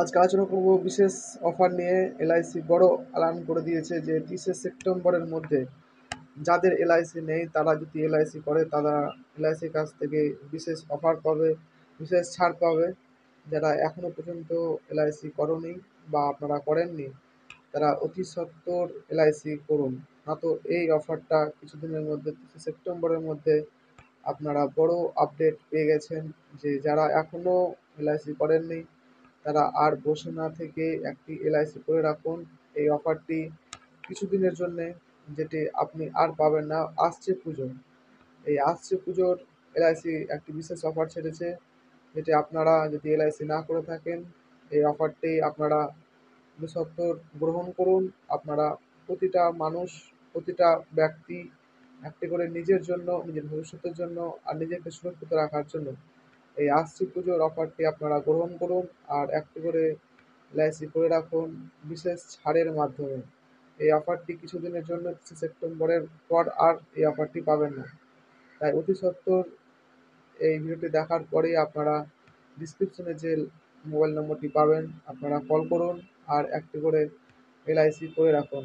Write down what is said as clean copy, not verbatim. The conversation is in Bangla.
আজকে আলোচনা করব বিশেষ অফার নিয়ে। এলআইসি বড় এলান করে দিয়েছে যে 30শে সেপ্টেম্বরের মধ্যে যাদের এলআইসি নেই তারা যদি এলআইসি করে তারা এলআইসির কাছ থেকে বিশেষ অফার পাবে, বিশেষ ছাড় পাবে। যারা এখনো পর্যন্ত এলআইসি করনি বা আপনারা করেননি তারা অতি সত্বর এলআইসি করুন। না তো এই অফারটা কিছুদিনের মধ্যে 30শে সেপ্টেম্বরের মধ্যে আপনারা বড় আপডেট পেয়ে গেছেন যে যারা এখনো এলআইসি করেননি তারা আর বসে না থেকে একটি এলআইসি করে রাখুন। এই অফারটি কিছুদিনের জন্যে, যেটি আপনি আর পাবেন না। আসছে পুজো, এই আসছে পুজোর এলআইসি একটি বিশেষ অফার ছেড়েছে, যেটি আপনারা যদি এলআইসি না করে থাকেন এই অফারটি আপনারা সত্বর গ্রহণ করুন। আপনারা প্রতিটা মানুষ, প্রতিটা ব্যক্তি একটি করে নিজের জন্য, নিজের ভবিষ্যতের জন্য আর নিজেকে সুরক্ষিত রাখার জন্য এই আসছে পুজোর অফারটি আপনারা গ্রহণ করুন আর একটি করে এলআইসি করে রাখুন বিশেষ ছাড়ের মাধ্যমে। এই অফারটি কিছুদিনের জন্য, 30শে সেপ্টেম্বরের পর আর এই অফারটি পাবেন না। তাই অতি সত্বর এই ভিডিওটি দেখার পরেই আপনারা ডিসক্রিপশনে যে মোবাইল নম্বরটি পাবেন আপনারা কল করুন আর একটি করে এলআইসি করে রাখুন।